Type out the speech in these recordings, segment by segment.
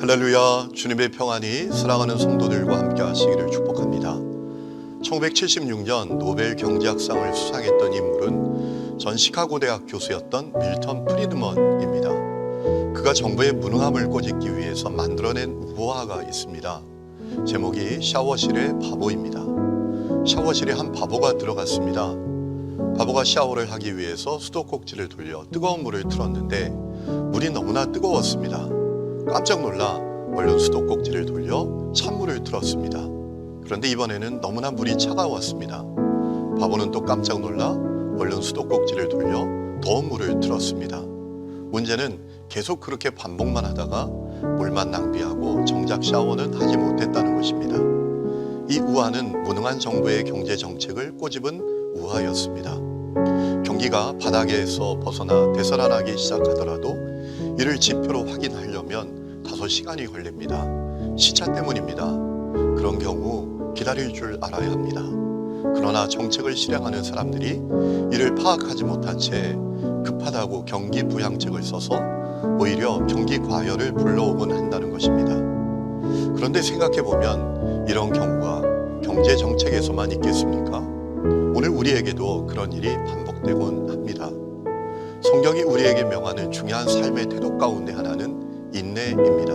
할렐루야. 주님의 평안이 사랑하는 성도들과 함께 하시기를 축복합니다. 1976년 노벨 경제학상을 수상했던 인물은 전 시카고 대학 교수였던 밀턴 프리드먼입니다. 그가 정부의 무능함을 꼬집기 위해서 만들어낸 우화가 있습니다. 제목이 샤워실의 바보입니다. 샤워실에 한 바보가 들어갔습니다. 바보가 샤워를 하기 위해서 수도꼭지를 돌려 뜨거운 물을 틀었는데 물이 너무나 뜨거웠습니다. 깜짝 놀라 얼른 수도꼭지를 돌려 찬물을 틀었습니다. 그런데 이번에는 너무나 물이 차가웠습니다. 바보는 또 깜짝 놀라 얼른 수도꼭지를 돌려 더운 물을 틀었습니다. 문제는 계속 그렇게 반복만 하다가 물만 낭비하고 정작 샤워는 하지 못했다는 것입니다. 이 우화는 무능한 정부의 경제 정책을 꼬집은 우화였습니다. 경기가 바닥에서 벗어나 되살아나기 시작하더라도 이를 지표로 확인하려면 다소 시간이 걸립니다. 시차 때문입니다. 그런 경우 기다릴 줄 알아야 합니다. 그러나 정책을 실행하는 사람들이 이를 파악하지 못한 채 급하다고 경기 부양책을 써서 오히려 경기 과열을 불러오곤 한다는 것입니다. 그런데 생각해보면 이런 경우가 경제 정책에서만 있겠습니까? 오늘 우리에게도 그런 일이 반복되곤 합니다. 성경이 우리에게 명하는 중요한 삶의 태도 가운데 하나는 인내입니다.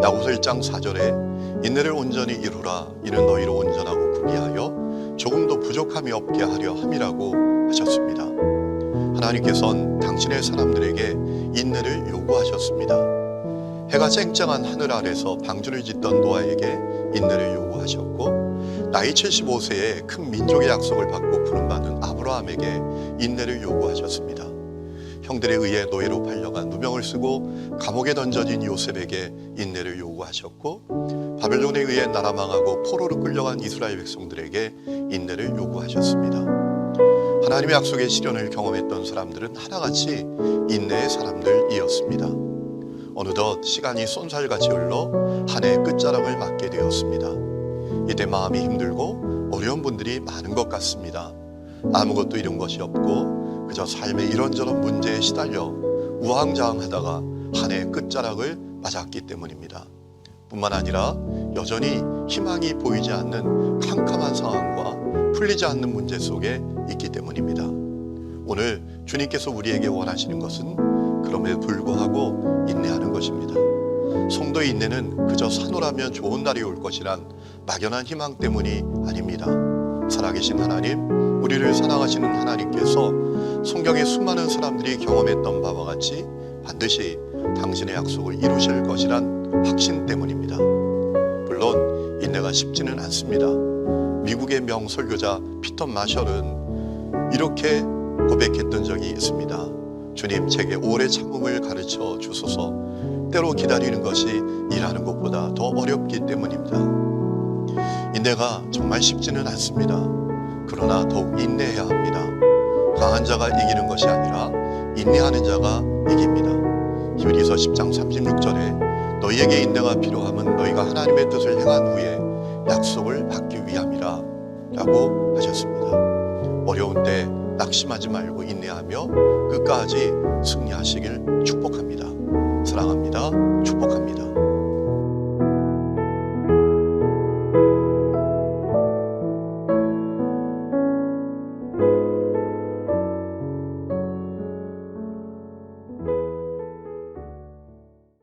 야고보서 1장 4절에 인내를 온전히 이루라. 이는 너희를 온전하고 구비하여 조금도 부족함이 없게 하려 함이라고 하셨습니다. 하나님께서는 당신의 사람들에게 인내를 요구하셨습니다. 해가 쨍쨍한 하늘 아래서 방주를 짓던 노아에게 인내를 요구하셨고, 나이 75세에 큰 민족의 약속을 받고 부름받은 아브라함에게 인내를 요구하셨습니다. 형들에 의해 노예로 팔려간 누명을 쓰고 감옥에 던져진 요셉에게 인내를 요구하셨고, 바벨론에 의해 나라 망하고 포로로 끌려간 이스라엘 백성들에게 인내를 요구하셨습니다. 하나님의 약속의 실현을 경험했던 사람들은 하나같이 인내의 사람들이었습니다. 어느덧 시간이 쏜살같이 흘러 한 해의 끝자락을 맞게 되었습니다. 이때 마음이 힘들고 어려운 분들이 많은 것 같습니다. 아무것도 이룬 것이 없고 그저 삶의 이런저런 문제에 시달려 우왕좌왕하다가 한 해의 끝자락을 맞았기 때문입니다. 뿐만 아니라 여전히 희망이 보이지 않는 캄캄한 상황과 풀리지 않는 문제 속에 있기 때문입니다. 오늘 주님께서 우리에게 원하시는 것은 그럼에도 불구하고 인내하는 것입니다. 성도의 인내는 그저 사노라면 좋은 날이 올 것이란 막연한 희망 때문이 아닙니다. 살아계신 하나님, 우리를 사랑하시는 하나님께서 성경의 수많은 사람들이 경험했던 바와 같이 반드시 당신의 약속을 이루실 것이란 확신 때문입니다. 물론 인내가 쉽지는 않습니다. 미국의 명설교자 피터 마셜은 이렇게 고백했던 적이 있습니다. 주님, 제게 오래 참음을 가르쳐 주소서. 때로 기다리는 것이 일하는 것보다 더 어렵기 때문입니다. 인내가 정말 쉽지는 않습니다. 그러나 더욱 인내해야 합니다. 강한 자가 이기는 것이 아니라 인내하는 자가 이깁니다. 히브리서 10장 36절에 너희에게 인내가 필요함은 너희가 하나님의 뜻을 행한 후에 약속을 받기 위함이라 라고 하셨습니다. 어려운 때 낙심하지 말고 인내하며 끝까지 승리하시길 축복합니다.